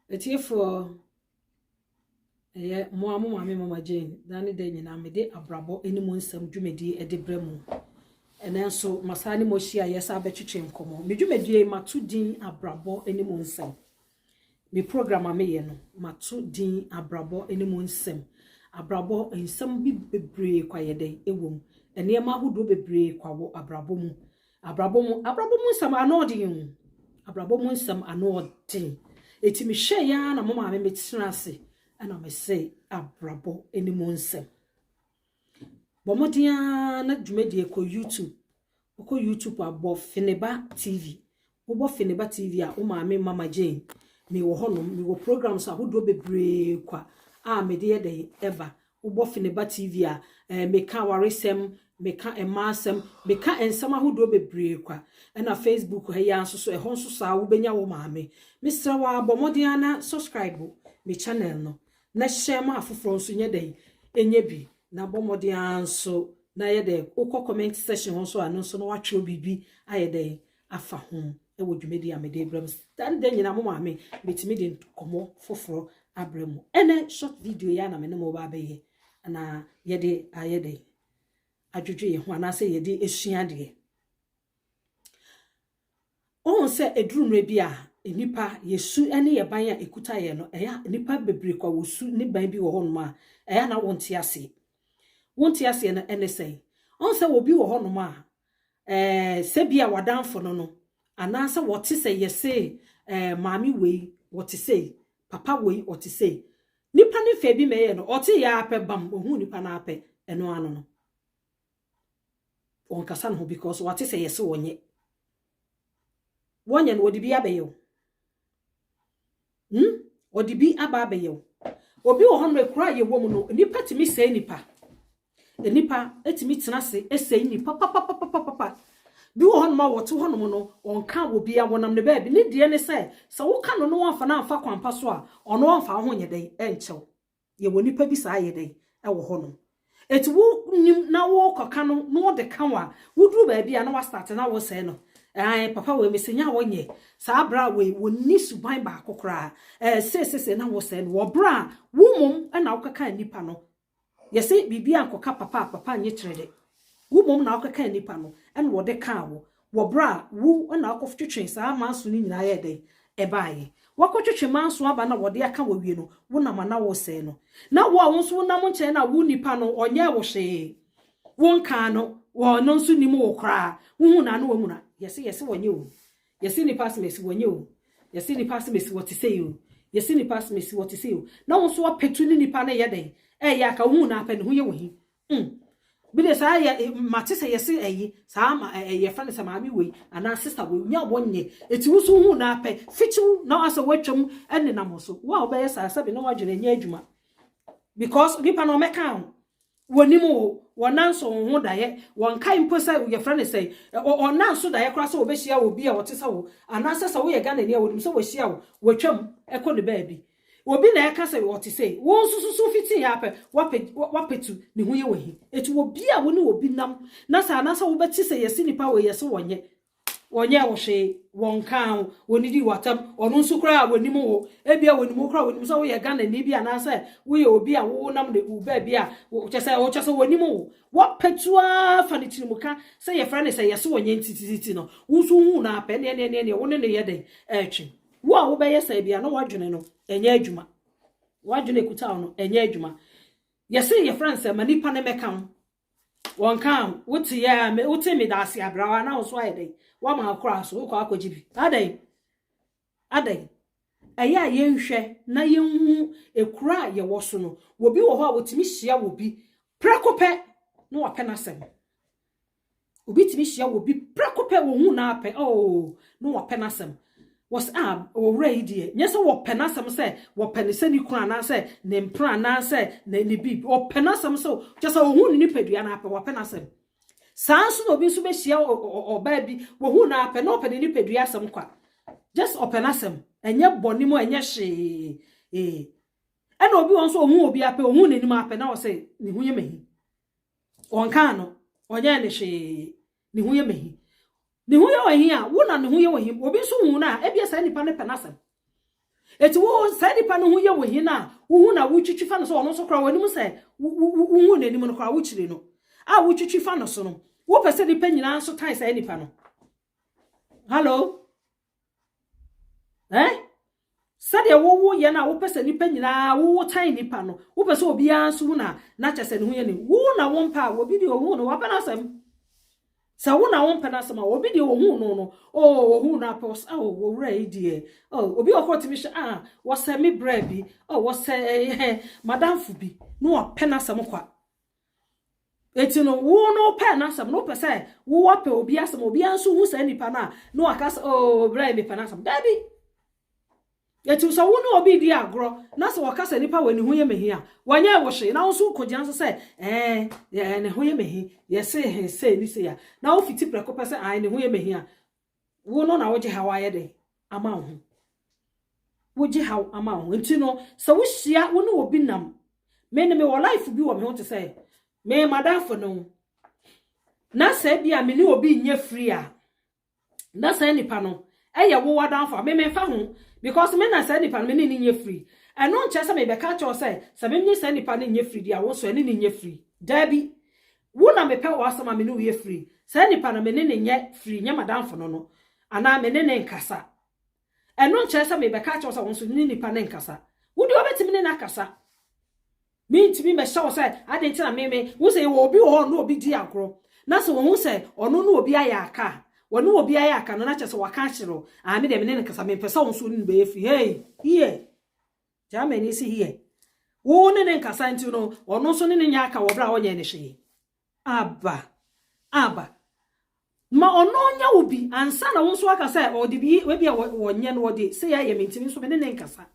Etiefo mo mama Jane dani de nyina me de abrabo eni mo nsam dwumedi e de bremu enenso masani mo hia yesa abetwetwe nkomo me dwumedi matu din abrabo eni mo nsam me program ameye no matu din abrabo eni mo nsam abrabo nsam bi bebre kwayede ewom enema hodo bebre kwawo abrabo mu nsam anodin abrabo mu nsam anodin eti me hwe ya na mama me metira ase ana me say abrabo eni mo nsam bomodia na dwumedi ko YouTube abo Feneba TV wo Feneba TV a wo maame mama Jane me wo honom me wo programs ahodo bebre kwa a me de dey eba wo Feneba TV a me ka waresem me ka emasem me ka ensam ahodo bebre kwa na Facebook ha ya nso so ehon so sa wo benya wo maame me sra wa bomodia na subscribe me channel no na share ma afoforo nso nye dey enye bi na bomodia nso na yede ukọ comment section ho so anu so no watwe bibi ayede afa ho e wo dwumedi amede bram stand den nyina mo maame betimi de komo foforo abremu ene short video ya na me no ba beye na yede ayede adwodwe ye ho ana se yede esua de on se edurumre bia enipa yesu ene ye ban a ekuta ye no eya enipa bebre kwa wosu ne ban bi wo ho no ma eya na wonte ase na NSA on se obi wo hono ma se bia wadanfo no anansa wote se yese maami wei wote se papa wei wote se nipa ne fa bi meye no ote ya ape bam ohu nipa na ape eno ano no on kasa no because wote se yese wonye no odibi abeyo odibi aba abeyo obi wo hono ekura ye wo mu no nipa timi se nipa enipa etimi tenase esei ni papa bi wo hono ma woto hono no onka wo bia wonam ne baabi ne de ne se wo ka no no wonfa na amfa kwampa so a ono wonfa ho nyedai enchew ye wo nipa bi sa ayedai e wo hono eti wo nim na wo koka no no de kanwa wuduru baabi a na wa start na wo se no papa we mesenya wonye sa bra we woni suban ba akokra se na wo se no wo bra wo mom na wo kaka nipa no yesi bibi ankoka papa nye trede wo mom na okaka nipa no en wo de ka wo bra wo na akofutwetwe saa manso ni nyina ye de ebaaye wakotwetwe manso aba na wo de aka wo wie no wo na mana wo se no na wo a wonso na mo nche na wo nipa no onye wo hwe won ka no wo no nso ni mo kra wo na no wo mu na yesi wonye wo yesi ni pass mesi wonye wo yesi ni pass mesi what say you yesi ni pass mesi what say you na wonso apetu ni nipa na ye de ya ka hu na apen hu ye wohi bile sa ya mate se yesi eyi sa ma ye fa ne sa maami we ana sister we nya wonye eti wusu hu na ape fitu na asa watwam enne na moso wa obeye sa sabe na wadwene nya adwuma because nipa no meka wonimu wonanso hu daye won kai mposa ye fra ne say onanso daye kra sa obehia obi a wote sa wo ana sa wo ye Ghana ne wonim sa wo hia wo watwam ekọ ne baabi obi na eka se wote say won susu fiti ya ape wapetu ne hu ye wahi eti obi a woni obi nam na sa na sa wo beti se yesi nipa we yesi wonye wo hwe won kan woni di watam onu nso kra woni mu ebia woni mu kra woni so wo ye Ghana ni bia na sa wo ye obi a wo nam ne uba bia wo chese woni mu wapetu afa ne tirimuka se ye fra ne se yesi wonye ntititi no wo so hu na ape ne wo ne ye de etwe wo a wo be ye sa bia na wadwene no enye adwuma wadwene kuta no enye adwuma yesi ye France ma nipa ne meka won kan wuti ya me wuti me da ase abrawa na so ayedai wa ma akora so ko akojibi adai aya ye nhwe na ye hu ekura ye woso no wobi wo ho a wotimi hia wobi prekope no wa penasem obi timi hia wobi prekope wo hu na ape no wa penasem was already nyese wo penasem se wo penese ni kura na se ne mpra na se ne bi wo penasem so just wo hu ni padua na ape wo penasem sanso no bi nso be hia oba bi wo hu na ape no open ni padua asem kwa just openasem enye boni mo enye hwe ena obi won so hu obi ape hu ni ape na wo se ni hu ye mehi onka no onye ne hwe ni hu ye mehi ni hu ye wahi a wo na ni hu ye wahi obi so hu na ebia sa nipa ne penasem eti wo say nipa no hu ye wo hina wo na wo twitwi fa no so ono so kra wani mu say wo na nim no kra wo chire no a wo twitwi fa no so no wo pese nipa nyina so tan say nipa no hello sade wo ye na wo pese nipa nyina wo tan nipa no wo pese obi anso na chese ne hu ye ne wo na wo mpa wo bi di wo no wa pa na sam sa wo na wo mpa na sam wo bi di wo hu no wo hu na pos wo wura idie obi okoti bi sha wo se me bra bi wo se madam fu bi no wa pe na sam kwa eti no wo no pe na sam no pese wo wa pe obi asam obi anso hu sa nipa na no aka bra mi pe na sam dabi eti so wo no obi di agro na so wakasa nipa wani hu ye mehia wanya wo hye na wo so kogyan so say ne hu ye mehi ye say ni say ya na wo fiti preko pese ne hu ye mehia wo no na wo je hawa ye de ama wo wo je haw ama wo enti no so wo hia wo no obi nam me ne me wo life bi wo me ho te say me madafo no na say bia me ni obi nya free a na say nipa no eye wo wadanfo me fa ho because me na say nipa me ni nye free eno nche say me be ka cho say me ni say nipa ni nye free dia wo so ni nye free dabi wo na me pe wo asama me ni wo ye free say nipa na me ni nye free nya madamfo no ana me ne nkasa eno nche say me be ka cho say wo so ni nipa ne nkasa wo di obetimi ne nakasa me ntimi me show say adenti na me wo say wo obi wo no obi di agro na so wo say ono no obi aya aka wonu obi aya aka no na chese waka chiro me de me ne nkasa me pesa wo so ni be fi hey here Germany si here wo ne nkasa nti no ono so ne nya aka wo bra wo nya ne hwe aba ma ono nya obi ansa na wo so aka say o de bi we bia wo nya no de say ya ye me ntimi so me ne nkasa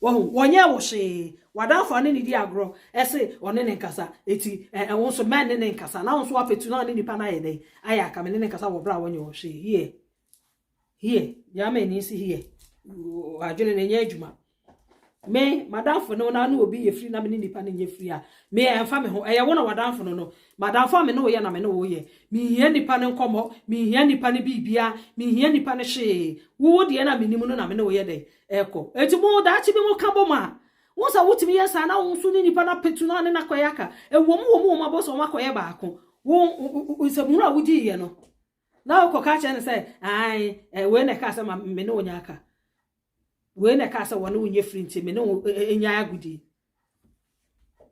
wo nya wo hwe wadanfo ne di agro ese one ne nkasa eti won so man ne nkasa na won so afetu na ne nipa na ye dey aya ka me ne nkasa wo bra wo nya wo hwe here ya me ni si here adwene ne nya adwuma me madamfo no na obi ye free na me nipa ne nya free a me enfa me ho eye wona wadanfo no madamfo me no wo ye na me no wo ye me hia nipa ne nkomo me hia nipa ne bibia me hia nipa ne hwe wo de na me nimu no na me no wo ye dey eko eti mo da chi bi mo ka boma won sa wotimi yesa na won so ni nipa na petu na ne nakoyaka wo mo maboso makoye baako wo se mu ra wudi ye no na wo ka che ne say we ne ka se ma me ne onya aka we ne ka se wo ne unye free nti me ne enya agudi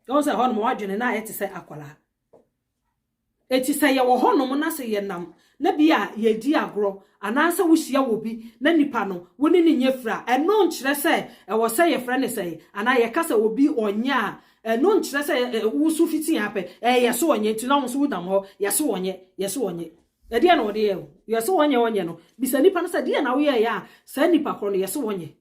don se hono mo adwene na yete se akwala eti se ye wo hono mo na se ye nam na bia ye di agro anansa wo hia wo bi na nipa no wo ne nya fra eno nkyere se wo se ye fra ne se ana ye ka se obi onya eno nkyere se wo su fiti ape ye so onye ti na wo so dam ho ye so onye e dia na wo de ye so onye no bisa nipa no se dia na wo ye ya sa nipa kro no ye so onye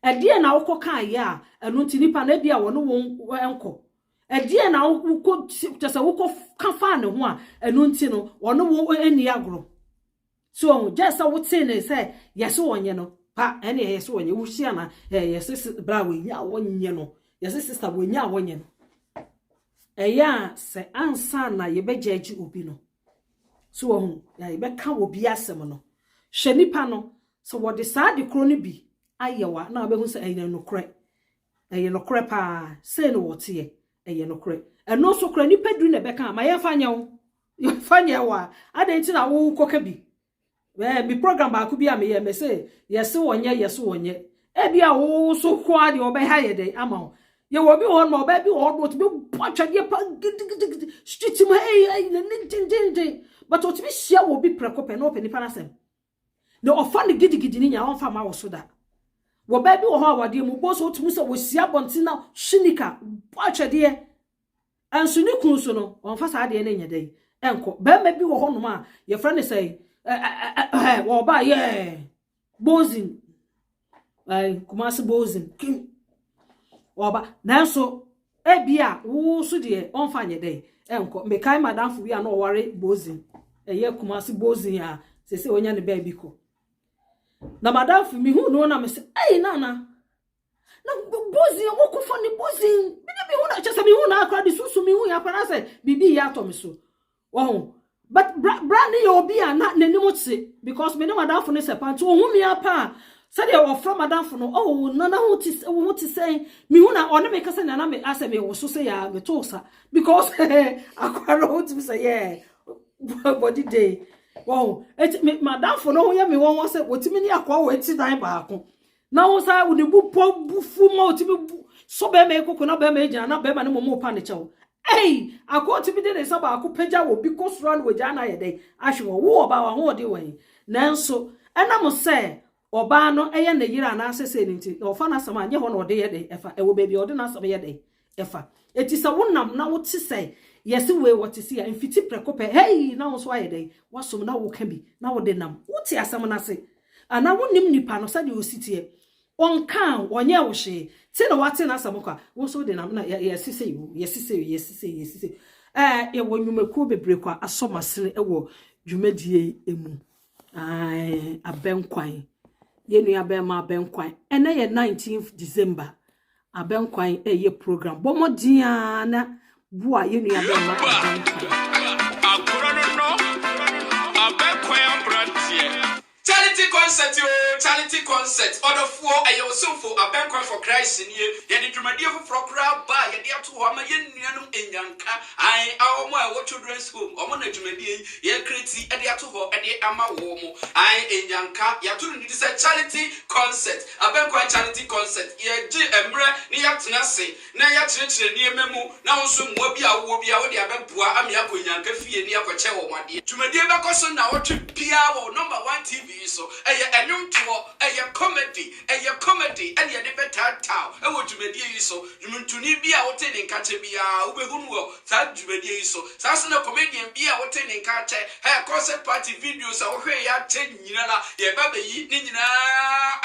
e dia na wo koka ya eno ti nipa na bia wo no wo enko edie na wo tese wo ko kafa ne ho a enu nti no ono wo eni agro so just wo te ne say yes wonye no pa ene yes wonye wo hia na yes bra we nya wonye no yes sister we nya wonye no eya se ansa na ye bejaji obi no so wo ya ye beka obi asem no hwe nipa no so wo de saa de kro no bi ayewa na obehu se eye no kre pa se no wote ye eye no kre eno so kre nipa duru ne beka ma ye fanya wo ye fanya wa adenti na wo koka bi bi program ba ku bi am ye me say yes wonye e bia wo so ko ade obe ha ye dey ama ye wo bi won ma obe bi wo to bi potwade pa street ma nin but o to bi hia wo bi preko pe no pe nipa na sem no ofa ne gidigidi ni nya won fa ma wo so da wo ba bi wo ho awade mu bo so tumu se wo sia bonti na shinika potwade ansu ni kun so no won fa sa de na nya dey enko ba ma bi wo ho no ma ye fra ne say wo ba ye bozin kumasi bozin wo ba nanso ebia wo so de on fa nye dey enko me kai madam fu ya no ware bozin ye kumasi bozin a sese onya ne ba bi ko na madam fu mi hu no na me say na bozin wo ko fa ni bozin bi hu na chese mi hu na akra di susu mi hu ya para say bibi ya to me so wo but brand yo obi a na nani motse because me no madam fu ne sepa to hu mi apa said you from madam for no oh nana what is saying me una or make us na me ase me so say ya me tosa because akwara what me say yeah body day wow it madam for no ya me won say wotimi ni akwa wo eti dan baako na wo say wo ne bu fu ma wotimi so be me kokona be me gina na be ma ne mo pa ne chewo hey akwa wotimi de sa baako pagya wo because run we gina ye dey ahwe wo ba wa ho de wan nanso ena mo say oba no eye na yira na asese nti ofa na sama anye ho na ode ye de efa ewo baby ode na sama ye de efa eti sa wonam na wo ti say yes we what is here mfiti prekope hey na wo so aye de wasom na wo ka bi na wo de nam wo ti asam na se ana wonim nipa no sade o sitie onkan onye wo hye ti na wate na asam kwa wo so de nam na yesise ye wo nwumaku bebre kwa asomasene ewo dwumadie emu ai abenkwan yenu abema abenkwan ene ye 19th December abenkwan eye program bomodia na bua yenu abema abenkwan abenkwan brantie charity concert order for ayo sumfo abenkwan for Christ ni ye de dwumadie for kra ba ye de ato ho ma ye nuanum enyanka ai awomo a wo children's home omo na dwumadie ye kreti e de ato ho e de ama wo mo ai enyanka ya to ni say charity concert abenkwan charity concert ye gi emre ni ya tena se na ya kyerkyere ni ememu na wo so mo bi a wo de abebua ami akonyanka fie ni akoche wo made dwumadie be koso na wo twe pia wo number 1 TV so enum to comedy and ye de better town e wo dwumadie yi so dwumuntuni bi a wo te ne nkache bia wo behunu wo sa dwumadie yi so sa so na comedian bi a wo te ne nkache concert party videos a wo hwe ya te nyina la ye ba be yi ni nyina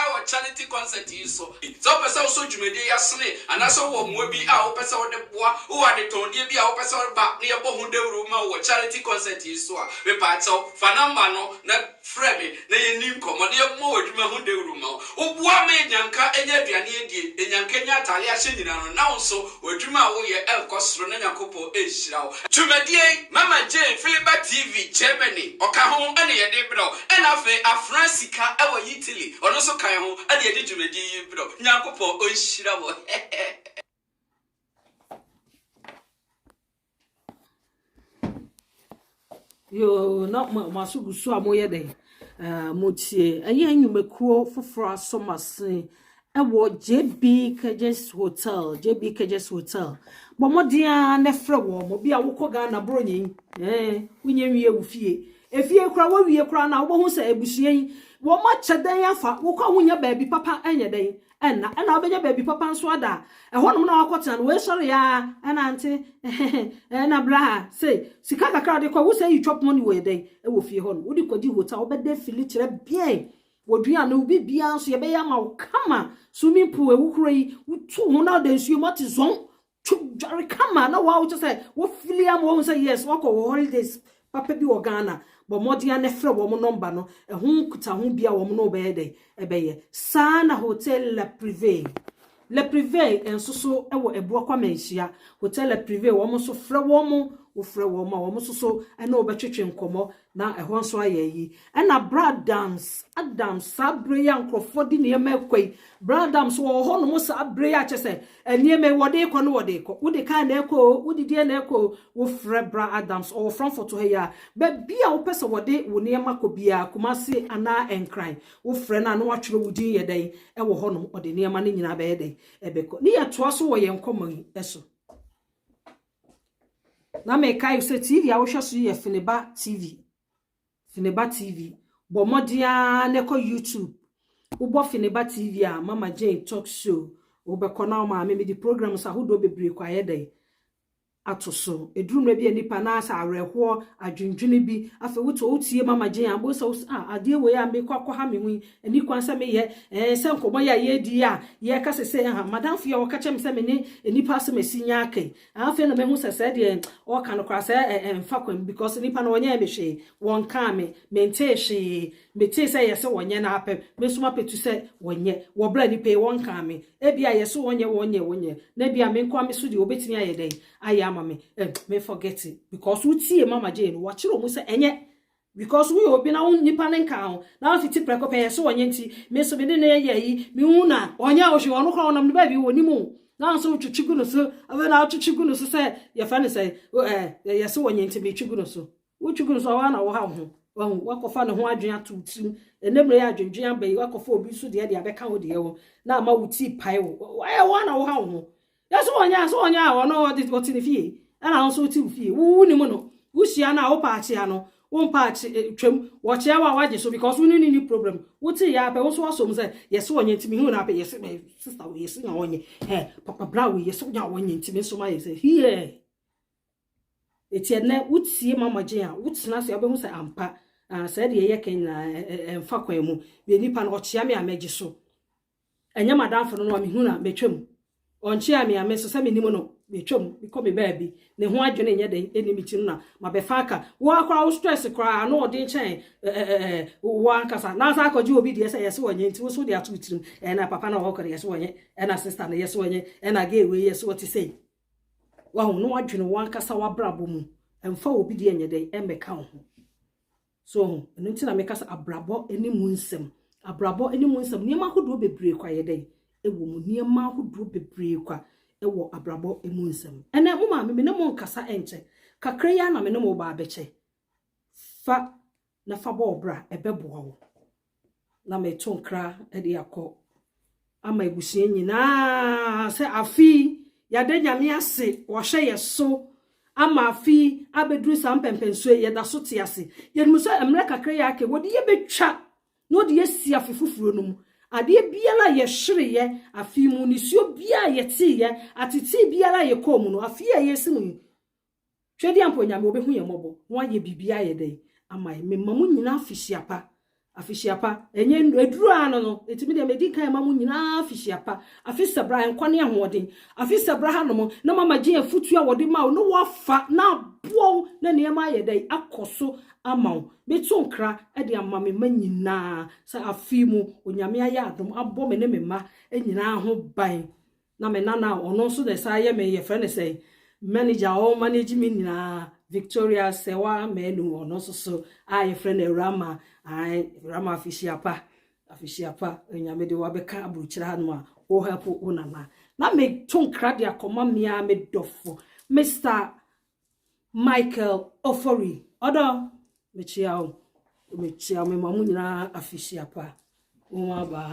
our charity concert yi so pesa wo so dwumadie ya sene anaso wo mo bi a wo pesa wo de boa wo ade tondie bi a wo pesa wo ba ne ye bo hu de ru ma wo charity concert yi so a we pa tell fa number no na frame na ye nim komode ye mo adwuma hu de ru ma wo boa me nyanka enya aduane edie enyanka nya atale a hye nyina no na wo so adwuma wo ye elkosro na nyakopo ehira wo dwumadie mama Jane Philippa TV Germany oka ho ene ye de bro ena fe afransika ewo Italy ono so kan ho ene ye de dwumadie yi bro nyakopo ohira wo yo na masugusu amoye de motie aye anwumekuo foforo asomase ewo JB Kejes Hotel bomodia ne frɛ wo mo bia wo koga na bronyin wunye wie wufie efie kura wo wie kura na wo hu se ebusuyen wo ma chedan afa wo kwa hunya baabi papa enye den enna obenya baabi papa nso ada ehonum na wakotena no we sori ya anante na bra say sika kakra de kwa wo say you chop money we den e wo fie hon wo di kodi hotel wo bede fili kire bien wodua na obi bia nso ye be ya ma wo kama swimming pool ewukuro yi wutu ho na de nsuo mati zon jari kama na wa wo say wo fili am wo say yes wo ko holidays papa bi wo Ghana bo modia ne frɛ wo mo number no ehun kuta ho bia wo mo no be de ebeye sana hotel le privé ensoso ewo ebo kwa menhia hotel le privé wo mo so frɛ wo mo wo frɛ wo ma wo mo so ena obetwetwe nkomo na ehon so ayeyi ena Bradams Adams sabre ya nkrofo di ne makwai Bradams wo ho no mo sabre ya chese enieme wode ko no wode ko wode ka na eko wode die na eko wo frɛ Bra Adams or from for to here ba bia wo pese wode wo ne makọ bia kumase ana enkran wo frɛ na no watwere wudi ye den e wo ho no wode ne ma ne nyina ba ye den ebeko ne ye toa so wo ye nkomo eso na me kai se TV a wo hwe so ye Fineba TV bo modia ne ko YouTube wo bo Fineba TV a Mama Jane talk show wo be kona ma me di programs ahodo bebre kwa ye den atoso edrum na bi anipa na asa awerho adwendwene bi afa wuto otie Mama Jane ambo so ade we ya me kwakọ ha me hu ani kwansa me ye se nkomo ya ye di a ye ka se ha madam fia wo ka chem se me ni anipa se mesinya akai afa na me hu se de o ka no kwa se emfa kwam because nipa na wonye me hwe won ka me mente hwe mete se ye se wonye na apem me suma petu se wonye wo bra ni pe won ka me e bia ye so wonye na bia me nkwa me so de obetini aye den aya me forget it because utie Mama Jane wa chiro mu se enye because we obi na nipa ne nka ho na afiti preko pe yeso onye nti me so me de na yi me hu na onya ohwe ono kra onam ne ba bi woni mu na so twitwigu no so ave na twitwigu no so say ye fa ne say yeso onye nti me twitwigu no so wo twitwigu no so wa na wo ha ho wakofa ne ho adwen atutim enemre ya adwendwen abai wakofa obi so de abeka ho de wo na ama wuti pai wo wa na wo ha ho yeso onya ono oti ne fie ana so ti fie wo ni mu no wo hia na wo paache ano wo paache twam wo che wa waje so because we ni problem wo ti ya pe wo so asom say yeso onye ntimi hu na pe yeso sister we yeso na onye papa bra we yeso nya onye ntimi so ma yeso here eti ene utie mama je a wutina se obehu se ampa se de ye ken na emfa kwan mu be nipa no ochia me amaji so enya madamfo no me hu na metwam onchia me ameso se me nimu no metwam because me baabi ne ho adwene nye den enimi ti na mabefa aka wo akwa wo stress kra na odi chen wo ankasa na sa akọji obi de se yesi wonye nti wo so de atu tirim na papa na wo kọ yesi wonye na sister na yesi wonye na ga ewe yesi what say wa ho no adwene wo ankasa wa brabo mu emfa obi de enye den emeka ho so enu nti na mekasa abrabo enimu nsem niema hodo bebre kwa ye den ewo mu niema hodo bebre kwa ewo abrabo emu nsem ene mo ma me ne mo nkasa enche kakra ya na me ne mo ba abeche fa na fa bo bra ebeboa wo na me tonkra e de akọ ama ebusie nyina se afi ya de nyame ase wo hye yeso ama afi abedru sampempenso ye da so te ase ye nmu so emre kakra ya ke wodi ye betwa no de ye si afifufuro no mu ade biala ye hire ye afi mu ni suo bia ye ti ye atiti biala ye komu no afi ye simu twedi ampo nyame obehu ye mobo wa ye bibia ye dai ama me mamu nyina afihyiapa enye eduru ano no etimi de medi kan mamu nyina afihyiapa afisabra enkwane ahoden afisabra hanom na mama je afutu a wode ma no wafa na bo na niema ye dai akoso amaw betu nkra e de ama me manyina sa afimu onyame aya adom abo me ne me ma enyina ho ban na me nana ono so de sa ye me ye friend say manager or manage me na Victoria sewa menu ono so ai friend Rama afihyiapa onyame de wabeka abuchira hanu a o help unama na me tonkra de akoma mia me dofo Mr. Michael Ofori odo mechia me mamu nyina afihyiapa o ma ba